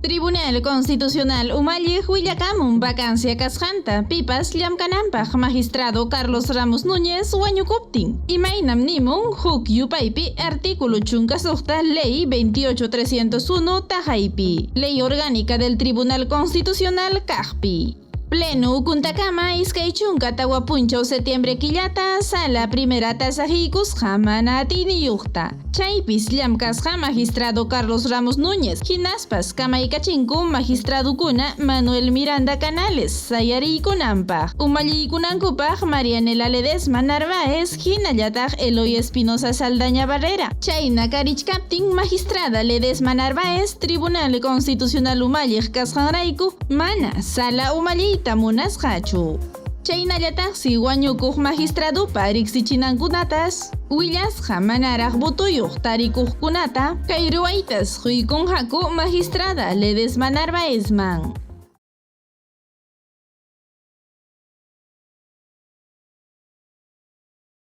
Tribunal Constitucional umalliq willakamun vacancia kasqanta pipas llamkananpaq magistrado Carlos Ramos Núñez wañukuptin. Imaynam nimun huk yupaypi artículo chunkasuqta ley 28301 tajaypi. Ley orgánica del Tribunal Constitucional kaqpi. Pleno Ukuntacama iskay chunka tawapunchaw septiembre killata sala primera tasajikusqa mana atiniyuqta. Chaypis llamkasqa magistrado Carlos Ramos Núñez hinaspas kamaykachinku magistradokuna Manuel Miranda Canales sayariykunanpaq. Umalliykinankupaq Marianela Ledesma Narváez hinallataq Eloy Espinosa Saldaña Barrera. Chayna karichkaptin magistrada Ledesma Narváez Tribunal Constitucional umalliq kasqanrayku mana sala umalliy munasqachu. Chaynallataqsi wañukuq magistradopa riqsichinankunatas willasqa manaraq butuyuq tarikuqkunata kay ruwaytas quykunqaku magistrada Ledesma Narváezman.